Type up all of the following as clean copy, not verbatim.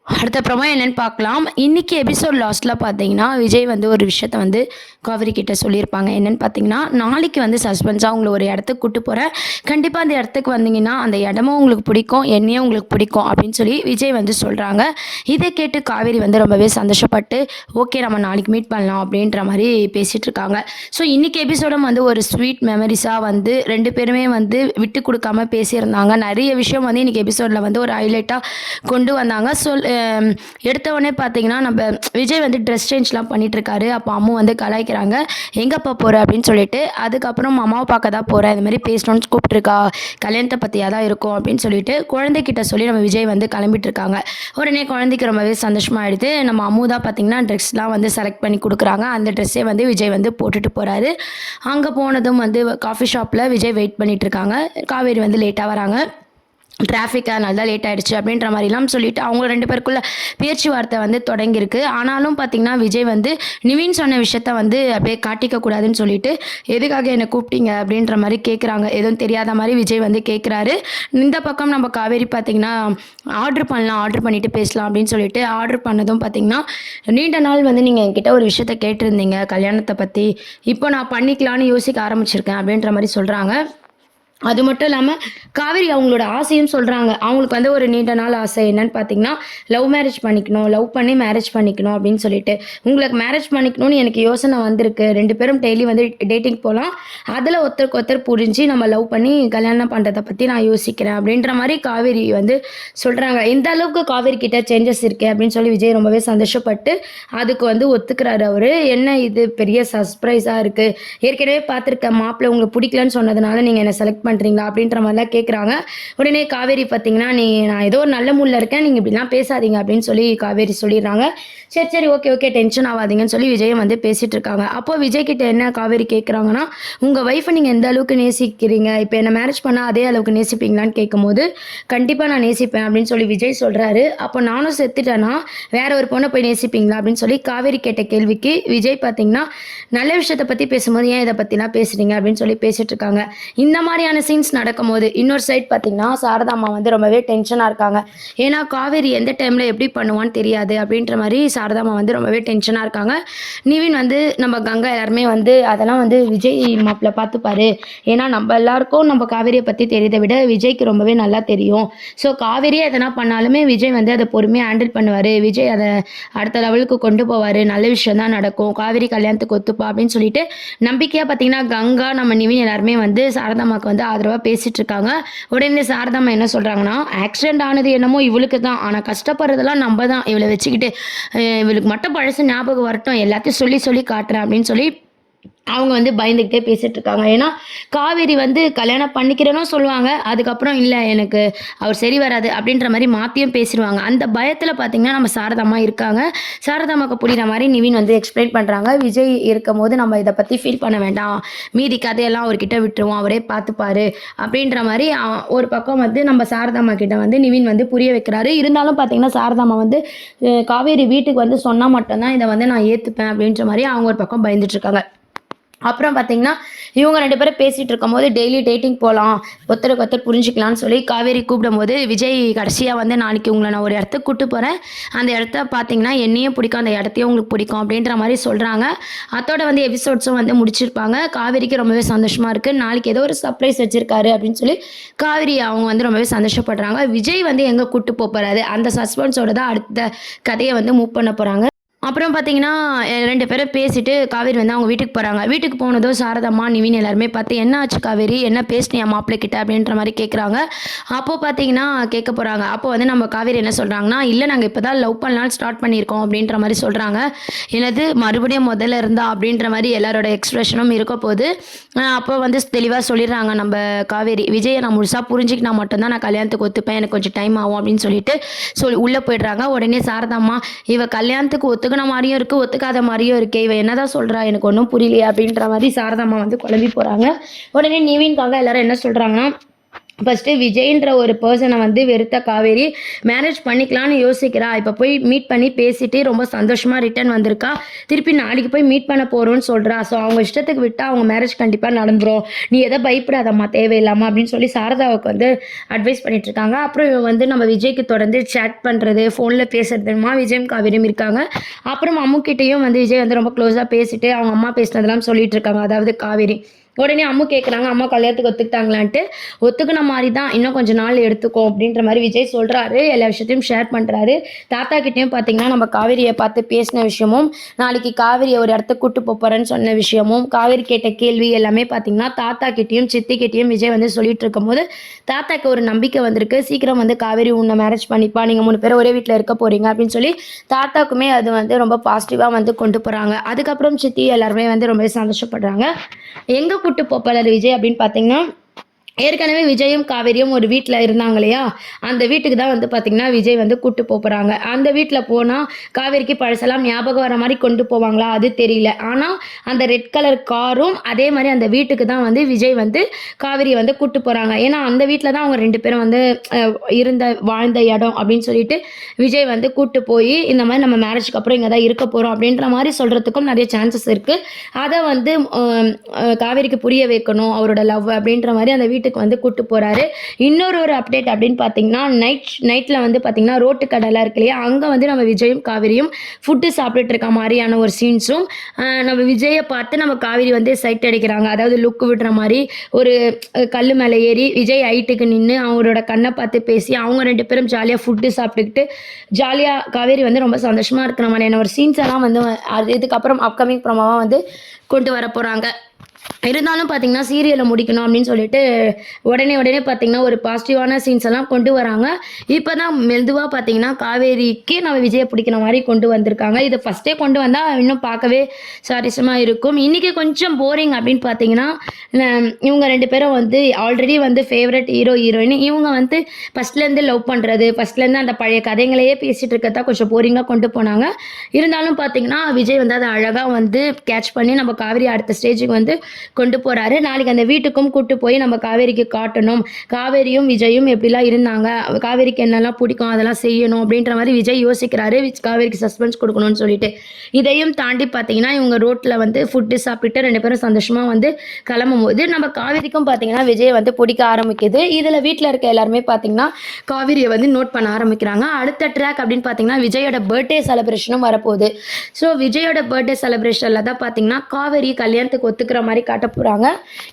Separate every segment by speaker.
Speaker 1: அடுத்த ப்ரோமோ என்னன்னு பார்க்கலாம். இன்னைக்கு எபிசோட் லாஸ்ட்ல பார்த்தீங்கன்னா, விஜய் வந்து ஒரு விஷயத்த வந்து காவிரி கிட்ட சொல்லியிருப்பாங்க. என்னன்னு பார்த்தீங்கன்னா, நாளைக்கு வந்து சஸ்பென்ஸா உங்கள ஒரு இடத்துக்கு கூட்டு போறேன். கண்டிப்பா அந்த இடத்துக்கு வந்தீங்கன்னா, அந்த இடமும் உங்களுக்கு பிடிக்கும், என்னையும் உங்களுக்கு பிடிக்கும் அப்படின்னு சொல்லி விஜய் வந்து சொல்றாங்க. இதை கேட்டு காவேரி வந்து ரொம்பவே சந்தோஷப்பட்டு, ஓகே நம்ம நாளைக்கு மீட் பண்ணலாம் அப்படின்ற மாரி பேசிட்டு இருக்காங்க. ஸோ இன்னைக்கு எபிசோடும் வந்து ஒரு ஸ்வீட் மெமரிஸா வந்து 2 பேருமே வந்து விட்டு குடுக்காம பேசியிருந்தாங்க. நெறைய விஷயம் வந்து இன்னைக்கு எபிசோட்ல வந்து ஒரு ஹைலைட்டா கொண்டு வந்தாங்க. எடுத்த உடனே பார்த்தீங்கன்னா, நம்ம விஜய் வந்து ட்ரெஸ் சேஞ்ச்லாம் பண்ணிட்டுருக்காரு. அப்போ அம்மு வந்து கலாய்க்கிறாங்க. "எங்கப்பா போற?" அப்படின்னு சொல்லிட்டு. அதுக்கப்புறம் அம்மாவை பார்க்க தான் போறேன். இது மாரி பேசணும்னு கூப்பிட்டுருக்கா. கல்யாணத்தை பத்தியா தான் இருக்கும் அப்படின்னு சொல்லிட்டு குழந்தைகிட்ட சொல்லி நம்ம விஜய் வந்து கிளம்பிட்டு இருக்காங்க. உடனே குழந்தைக்கு ரொம்பவே சந்தோஷமாயிடுது. நம்ம அம்மு தான் பார்த்தீங்கன்னா, ட்ரெஸ்லாம் வந்து செலக்ட் பண்ணி குடுக்குறாங்க. அந்த ட்ரெஸ்ஸே வந்து விஜய் வந்து போட்டுட்டு போறாரு. அங்க போனதும் வந்து காஃபி ஷாப்ல விஜய் வெயிட் பண்ணிட்டு இருக்காங்க. காவேரி வந்து லேட்டா வராங்க. டிராஃபிக் அதனால தான் லேட் ஆயிடுச்சு அப்படின்ற மாதிரிலாம் சொல்லிட்டு அவங்க 2 பேருக்குள்ள பேச்சுவார்த்தை வந்து தொடங்கியிருக்கு. ஆனாலும் பார்த்தீங்கன்னா, விஜய் வந்து நிவின் சொன்ன விஷயத்த வந்து அப்படியே காட்டிக்க கூடாதுன்னு சொல்லிட்டு, "எதுக்காக என்ன கூப்பிட்டீங்க?" அப்படின்ற மாரி கேட்குறாங்க. எதுவும் தெரியாத மாரி விஜய் வந்து கேட்குறாரு. இந்த பக்கம் நம்ம காவேரி பார்த்தீங்கன்னா, ஆர்டர் பண்ணலாம், ஆர்டர் பண்ணிட்டு பேசலாம் அப்படின்னு சொல்லிட்டு ஆர்டர் பண்ணதும் பார்த்தீங்கன்னா, "நீண்ட நாள் வந்து நீங்க என்கிட்ட ஒரு விஷயத்த கேட்டிருந்தீங்க கல்யாணத்த பத்தி. இப்போ நான் பண்ணிக்கலான்னு யோசிக்க ஆரம்பிச்சிருக்கேன்." அப்படின்ற மாரி சொல்றாங்க. அது மட்டும் இல்லாம, காவேரி அவங்களோட ஆசையும் சொல்றாங்க. அவங்களுக்கு வந்து ஒரு நீண்ட நாள் ஆசை என்னன்னு பார்த்தீங்கன்னா, லவ் மேரேஜ் பண்ணிக்கணும். லவ் பண்ணி மேரேஜ் பண்ணிக்கணும் அப்படின்னு சொல்லிட்டு. உங்களுக்கு மேரேஜ் பண்ணிக்கணும்னு எனக்கு யோசனை வந்திருக்கு. 2 பேரும் டெய்லி வந்து டேட்டிங் போலாம். அதில ஒருத்தருக்கு ஒருத்தர் புரிஞ்சு நம்ம லவ் பண்ணி கல்யாணம் பண்றத பத்தி நான் யோசிக்கிறேன் அப்படின்ற மாரி காவேரி வந்து சொல்றாங்க. இந்த அளவுக்கு காவேரி கிட்ட சேஞ்சஸ் இருக்கே அப்படின்னு சொல்லி விஜய் ரொம்பவே சந்தோஷப்பட்டு, அதுக்கு வந்து ஒத்துக்கிறாரு அவரு. என்ன இது பெரிய சர்ப்ரைஸா இருக்கு. ஏற்கனவே பார்த்துருக்கேன் மாப்பிள்ளை உங்களுக்கு பிடிக்கலன்னு சொன்னதுனால நீங்க என்ன செலக்ட் பண்றீங்களா? அப்படின்ற மாதிரிலாம் கேட்குறாங்க. உடனே காவேரி பார்த்தீங்கன்னா, நான் ஏதோ ஒரு நல்ல மூட்ல இருக்கேன். நீங்க இப்படிலாம் பேசாதீங்க அப்படின்னு சொல்லி காவேரி சொல்லிடுறாங்க. சரி, சரி. Okay, okay. டென்ஷன் ஆவாதீங்கன்னு சொல்லி விஜயும் வந்து பேசிட்டு இருக்காங்க. அப்போ விஜய் கிட்ட என்ன காவேரி கேட்குறாங்கன்னா, உங்க ஒய்ஃப நீங்க எந்த அளவுக்கு நேசிக்கிறீங்க? இப்ப என்ன மேரேஜ் பண்ணா அதே அளவுக்கு நேசிப்பீங்களான்னு கேட்கும்போது, கண்டிப்பா நான் நேசிப்பேன் அப்படின்னு சொல்லி விஜய் சொல்றாரு. அப்போ நானும் செத்துட்டேன்னா, வேற ஒரு பொண்ண போய் நேசிப்பீங்களா? அப்படின்னு சொல்லி காவேரி கேட்ட கேள்விக்கு விஜய் பார்த்தீங்கன்னா, நல்ல விஷயத்த பத்தி பேசும்போது ஏன் இத பத்திலாம் பேசுறீங்க? அப்படின்னு சொல்லி பேசிட்டு இருக்காங்க. இந்த மாதிரியான சீன்ஸ் நடக்கும்போது, இன்னொரு சைட் பார்த்தீங்கன்னா, சாரதா அம்மா வந்து ரொம்பவே டென்ஷனா இருக்காங்க. ஏன்னா, காவேரி எந்த டைம்ல எப்படி பண்ணுவான்னு தெரியாது அப்படின்ற மாரி சாரதா அம்மா வந்து ரொம்பவே டென்ஷனா இருக்காங்க. நிவின் வந்து நம்ம கங்கா எல்லாருமே வந்து அதெல்லாம் வந்து விஜய் மாப்பிள பார்த்துப்பாரு. ஏன்னா, நம்ம எல்லாருக்கும் நம்ம காவேரிய பத்தி தெரியிறத விட விஜய்க்கு ரொம்பவே நல்லா தெரியும். ஸோ, காவேரியே எதனா பண்ணாலுமே விஜய் வந்து அத பொறுமையா ஹேண்டில் பண்ணுவாரு. விஜய் அத அடுத்த லெவலுக்கு கொண்டு போவாரு. நல்ல விஷயம் தான் நடக்கும். காவேரி கல்யாணத்துக்கு ஒத்துப்பா அப்படின்னு சொல்லிட்டு நம்பிக்கையா பார்த்தீங்கன்னா, கங்கா, நம்ம நிவின் எல்லாருமே வந்து சாரதாம்மாக்கு வந்து ஆதரவா பேசிட்டு இருக்காங்க. உடனே சாரதாம்மா என்ன சொல்றாங்கன்னா, ஆக்சிடென்ட் ஆனது என்னமோ இவளுக்கு தான். ஆனா கஷ்டப்படுறதெல்லாம் நம்ம தான். இவள வச்சுக்கிட்டு இவளுக்கு மட்டும் பழசு ஞாபகம் வரட்டும். எல்லாத்தையும் சொல்லி சொல்லி காட்டுறேன் அப்படின்னு சொல்லி அவங்க வந்து பயந்துகிட்டே பேசிட்டு இருக்காங்க. ஏன்னா, காவேரி வந்து கல்யாணம் பண்ணிக்கிறேன்னும் சொல்லுவாங்க. அதுக்கப்புறம் இல்ல எனக்கு அவர் சரி வராது அப்படின்ற மாரி மாத்தியும் பேசிருவாங்க. அந்த பயத்துல பார்த்தீங்கன்னா, நம்ம சாரதாம்மா இருக்காங்க. சாரதாம்மாக்கு புரியிற மாரி நிவின் வந்து எக்ஸ்பிளைன் பண்றாங்க. விஜய் இருக்கும்போது நம்ம இத பத்தி ஃபீல் பண்ண வேண்டாம். மீதி கதையெல்லாம் அவர்கிட்ட விட்டுருவோம். அவரே பார்த்துப்பாரு அப்படின்ற மாரி ஒரு பக்கம் வந்து நம்ம சாரதாம்மா கிட்ட வந்து நிவின் வந்து புரிய வைக்கிறாரு. இருந்தாலும் பார்த்தீங்கன்னா, சாரதாம்மா வந்து காவேரி வீட்டுக்கு வந்து சொன்னா மட்டும் தான் இத வந்து நான் ஏத்துப்பேன் அப்படின்ற மாரி அவங்க ஒரு பக்கம் பயந்துட்டு இருக்காங்க. அப்புறம் பார்த்தீங்கன்னா, இவங்க 2 பேரும் பேசிட்டு இருக்கும்போது, டெய்லி டேட்டிங் போலாம். ஒருத்தருக்கு ஒருத்தர் புரிஞ்சுக்கலான்னு சொல்லி காவேரி கூப்பிடும்போது, விஜய் கடைசியா வந்து நாளைக்கு உங்கள நான் ஒரு இடத்துக்கு கூட்டு போறேன். அந்த இடத்த பார்த்தீங்கன்னா, என்னையும் பிடிக்கும். அந்த இடத்தையும் உங்களுக்கு பிடிக்கும் அப்படின்ற மாரி சொல்றாங்க. அத்தோட வந்து எபிசோட்ஸும் வந்து முடிச்சிருப்பாங்க. காவேரிக்கு ரொம்பவே சந்தோஷமா இருக்கு. நாளைக்கு ஏதோ ஒரு சர்ப்ரைஸ் வச்சிருக்காரு அப்படின்னு சொல்லி காவேரி அவங்க வந்து ரொம்பவே சந்தோஷப்படுறாங்க. விஜய் வந்து எங்க கூட்டு போறாரு, அந்த சஸ்பென்ஸோட தான் அடுத்த கதைய வந்து மூவ் பண்ண போறாங்க. அப்புறம் பார்த்தீங்கன்னா, 2 பேரும் பேசிட்டு காவேரி வந்து அவங்க வீட்டுக்கு போறாங்க. வீட்டுக்கு போனதும் சாரதாம்மா, நிவின் எல்லாருமே பார்த்து, "என்ன ஆச்சு காவேரி? என்ன பேசினியா மாப்பிள்ளை கிட்ட?" அப்படின்ற மாரி கேட்குறாங்க. அப்போ பார்த்தீங்கன்னா, கேட்க போறாங்க. அப்போ வந்து நம்ம காவேரி என்ன சொல்றாங்கன்னா, "இல்ல நாங்க இப்ப தான் லவ் பண்ணலான்னு ஸ்டார்ட் பண்ணியிருக்கோம்." அப்படின்ற மாரி சொல்றாங்க. "என்னது மறுபடியும் முதல்ல இருந்தா?" அப்படின்ற மாரி எல்லாரோட எக்ஸ்பிரஷனும் இருக்க போது. அப்போ வந்து தெளிவா சொல்லிடுறாங்க நம்ப காவேரி, "விஜய நான் முழுசா புரிஞ்சுக்கினா மட்டும் தான் நான் கல்யாணத்துக்கு ஒத்துப்பேன். எனக்கு கொஞ்சம் டைம் ஆகும்." அப்படின்னு சொல்லிட்டு உள்ள போயிடுறாங்க. உடனே சாரதாம்மா, "இவ கல்யாணத்துக்கு ஒத்துக்கின மாரியும் இருக்கு, ஒத்துக்காத மாரியும் இருக்கே. இவ என்னதான் சொல்றா? எனக்கு ஒண்ணும் புரியலையே." அப்படின்ற மாரி சாரதாம்மா வந்து குழம்பி போறாங்க. உடனே நிவின்காக எல்லாரும் என்ன சொல்றாங்கன்னா, ஃபஸ்ட்டு விஜய்ன்ற ஒரு பர்சனை வந்து வெறுத்த காவேரி மேரேஜ் பண்ணிக்கலான்னு யோசிக்கிறா. இப்போ போய் மீட் பண்ணி பேசிட்டு ரொம்ப சந்தோஷமாக ரிட்டர்ன் வந்திருக்கா. திருப்பி நாளைக்கு போய் மீட் பண்ண போகிறோன்னு சொல்கிறா. ஸோ அவங்க இஷ்டத்துக்கு விட்டால் அவங்க மேரேஜ் கண்டிப்பாக நடந்துரும். நீ எதை பயப்படாதம்மா தேவையில்லாமல் அப்படின்னு சொல்லி சாரதாவுக்கு வந்து அட்வைஸ் பண்ணிட்டுருக்காங்க. அப்புறம் இவன் வந்து நம்ம விஜய்க்கு தொடர்ந்து சேட் பண்ணுறது, ஃபோனில் பேசுறதுமா விஜயும் காவேரியும் இருக்காங்க. அப்புறம் அம்முக்கிட்டேயும் வந்து விஜய் வந்து ரொம்ப க்ளோஸாக பேசிட்டு அவங்க அம்மா பேசினதெல்லாம் சொல்லிட்டு இருக்காங்க. அதாவது காவேரி உடனே அம்மு கேட்குறாங்க, அம்மா கல்யாணத்துக்கு ஒத்துக்கிட்டாங்களான்ட்டு. ஒத்துக்கின மாதிரி தான், இன்னும் கொஞ்சம் நாள் எடுத்துக்கும் அப்படின்ற மாதிரி விஜய் சொல்கிறாரு. எல்லா விஷயத்தையும் ஷேர் பண்ணுறாரு. தாத்தா கிட்டேயும் பார்த்தீங்கன்னா நம்ம காவேரியை பார்த்து பேசின விஷயமும், நாளைக்கு காவேரியை ஒரு இடத்துக்கு கூட்டு போகிறேன்னு சொன்ன விஷயமும், காவேரி கேட்ட கேள்வி எல்லாமே பார்த்தீங்கன்னா தாத்தா கிட்டேயும் சித்தி கிட்டேயும் விஜய் வந்து சொல்லிட்டு இருக்கும்போது தாத்தாக்கு ஒரு நம்பிக்கை வந்திருக்கு. சீக்கிரம் வந்து காவேரி உன்னை மேரேஜ் பண்ணிப்பா, நீங்கள் 3 பேரும் ஒரே வீட்டில் இருக்க போகிறீங்க அப்படின்னு சொல்லி தாத்தாக்குமே அது வந்து ரொம்ப பாசிட்டிவாக வந்து கொண்டு போகிறாங்க. அதுக்கப்புறம் சித்தி எல்லாருமே வந்து ரொம்பவே சந்தோஷப்படுறாங்க. எங்கே கூட்டு போப்பாளர் விஜய் அப்படின்னு பார்த்தீங்கன்னா, ஏற்கனவே விஜயும் காவேரியும் ஒரு வீட்டில் இருந்தாங்க இல்லையா, அந்த வீட்டுக்கு தான் வந்து பார்த்திங்கன்னா விஜய் வந்து கூட்டு போகிறாங்க. அந்த வீட்டில் போனால் காவேரிக்கு பழசெல்லாம் ஞாபகம் வர மாதிரி கொண்டு போவாங்களா அது தெரியல. ஆனால் அந்த ரெட் கலர் காரும் அதே மாதிரி அந்த வீட்டுக்கு தான் வந்து விஜய் வந்து காவேரியை வந்து கூட்டு போகிறாங்க. ஏன்னா அந்த வீட்டில் தான் அவங்க 2 பேரும் வந்து வாழ்ந்த இடம் அப்படின்னு சொல்லிட்டு விஜய் வந்து கூட்டு போய் இந்த மாதிரி நம்ம மேரேஜ்க்கு அப்புறம் இங்கே தான் இருக்க போகிறோம் அப்படின்ற மாதிரி சொல்கிறதுக்கும் நிறைய சான்சஸ் இருக்குது. அதை வந்து காவேரிக்கு புரிய வைக்கணும் அவரோட லவ் அப்படின்ற மாதிரி அந்த வீட்டுக்கு வந்து கூட்டு போறாரு. இன்னொரு அப்டேட் அப்படின்னு பார்த்தீங்கன்னா, நைட்ல வந்து பார்த்தீங்கன்னா ரோட்டு கடைலாம் இருக்கு இல்லையா, அங்கே வந்து நம்ம விஜயும் காவேரியும் ஃபுட்டு சாப்பிட்டுட்டு இருக்க மாதிரியான ஒரு சீன்ஸும், நம்ம விஜயை பார்த்து நம்ம காவேரி வந்து சைட் அடிக்கிறாங்க. அதாவது லுக் விடுற மாதிரி ஒரு கல் மேலே ஏறி விஜய் ஹைட்டுக்கு நின்று அவரோட கண்ணை பார்த்து பேசி அவங்க 2 பேரும் ஜாலியாக ஃபுட்டு சாப்பிட்டுக்கிட்டு ஜாலியாக காவேரி வந்து ரொம்ப சந்தோஷமாக இருக்கிற மாதிரியான ஒரு சீன்ஸ் எல்லாம் வந்து இதுக்கப்புறம் அப்கமிங் ப்ரோமோவாக வந்து கொண்டு வர போகிறாங்க. இருந்தாலும் பார்த்தீங்கன்னா சீரியலை முடிக்கணும் அப்படின்னு சொல்லிட்டு உடனே பார்த்தீங்கன்னா ஒரு பாசிட்டிவான சீன்ஸ் எல்லாம் கொண்டு வராங்க. இப்போ தான் மெதுவாக பார்த்தீங்கன்னா காவேரிக்கு நம்ம விஜயை பிடிக்கிற மாதிரி கொண்டு வந்திருக்காங்க. இது ஃபஸ்ட்டே கொண்டு வந்தால் இன்னும் பார்க்கவே சுவாரஸ்யமாக இருக்கும். இன்றைக்கி கொஞ்சம் போரிங் அப்படின்னு பார்த்தீங்கன்னா, இவங்க 2 பேரும் வந்து ஆல்ரெடி வந்து ஃபேவரட் ஹீரோயின். இவங்க வந்து ஃபஸ்ட்லேருந்து லவ் பண்ணுறது, ஃபஸ்ட்லேருந்து அந்த பழைய கதைகளையே பேசிகிட்டு இருக்கிறதா கொஞ்சம் போரிங்காக கொண்டு போனாங்க. இருந்தாலும் பார்த்தீங்கன்னா விஜய் வந்து அதை அழகாக வந்து கேட்ச் பண்ணி நம்ம காவேரி அடுத்த ஸ்டேஜுக்கு வந்து கொண்டு போறாரு. நாளைக்கு அந்த வீட்டுக்கும் கூட்டு போய் நம்ம காவேரிக்கு காட்டணும், காவேரியும் விஜயும் எப்படிலாம் இருந்தாங்க, காவேரிக்கு என்னெல்லாம் பிடிக்கும் அதெல்லாம் செய்யணும் அப்படின்ற மாதிரி விஜய் யோசிக்கிறாரு. காவேரிக்கு சஸ்பென்ஸ் கொடுக்கணும்னு சொல்லிட்டு. இதையும் தாண்டி பார்த்தீங்கன்னா இவங்க ரோட்டில் வந்து ஃபுட்டு சாப்பிட்டு 2 பேரும் சந்தோஷமாக வந்து கிளம்பும் போது நம்ம காவேரிக்கும் பார்த்தீங்கன்னா விஜய் வந்து பிடிக்க ஆரம்பிக்குது. இதில் வீட்டில் இருக்க எல்லாருமே பார்த்தீங்கன்னா காவேரியை வந்து நோட் பண்ண ஆரம்பிக்கிறாங்க. அடுத்த ட்ராக் அப்படின்னு பார்த்தீங்கன்னா விஜயோட பர்த்டே செலிப்ரேஷனும் வரப்போகுது. ஸோ விஜயோட பர்த்டே செலிப்ரேஷனில் தான் பார்த்தீங்கன்னா காவேரி கல்யாணத்துக்கு ஒத்துக்கிற மாதிரி காட்ட போகிறாங்க.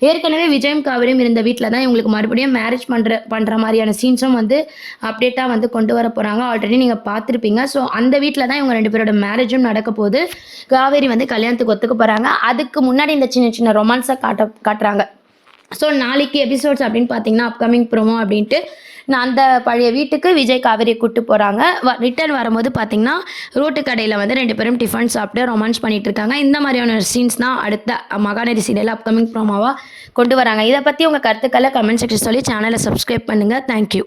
Speaker 1: ஏற்கனவே விஜயும் காவேரியும் இருந்த வீட்டில் தான் இவங்களுக்கு மறுபடியும் மேரேஜ் பண்ணுற மாதிரியான சீன்ஸும் வந்து அப்டேட்டாக வந்து கொண்டு வர போகிறாங்க. ஆல்ரெடி நீங்கள் பார்த்துருப்பீங்க. ஸோ அந்த வீட்டில் தான் இவங்க 2 பேரோட மேரேஜும் நடக்க போகுது. காவேரி வந்து கல்யாணத்துக்கு ஒத்துக்க போகிறாங்க. அதுக்கு முன்னாடி இந்த சின்ன ரொமான்ஸை காட்டுறாங்க. ஸோ நாளைக்கு எபிசோட்ஸ் அப்படின்னு பார்த்தீங்கன்னா அப்கமிங் ப்ரோமோ அப்படின்ட்டு அந்த பழைய வீட்டுக்கு விஜய் காவேரியை கூட்டு போகிறாங்க. ரிட்டர்ன் வரும்போது பார்த்தீங்கன்னா ரோட்டு கடையில் வந்து 2 பேரும் டிஃபன் சாப்பிட்டு ரொமான்ஸ் பண்ணிட்டு இருக்காங்க. இந்த மாதிரியான சீன்ஸ் தான் அடுத்த மகாநதி சீரியல் அப்கமிங் ப்ரோமோவாக கொண்டு வராங்க. இதை பற்றி உங்கள் கருத்துக்களை கமெண்ட் செக்ஷன் சொல்லி சேனலை சப்ஸ்கிரைப் பண்ணுங்கள். தேங்க்யூ.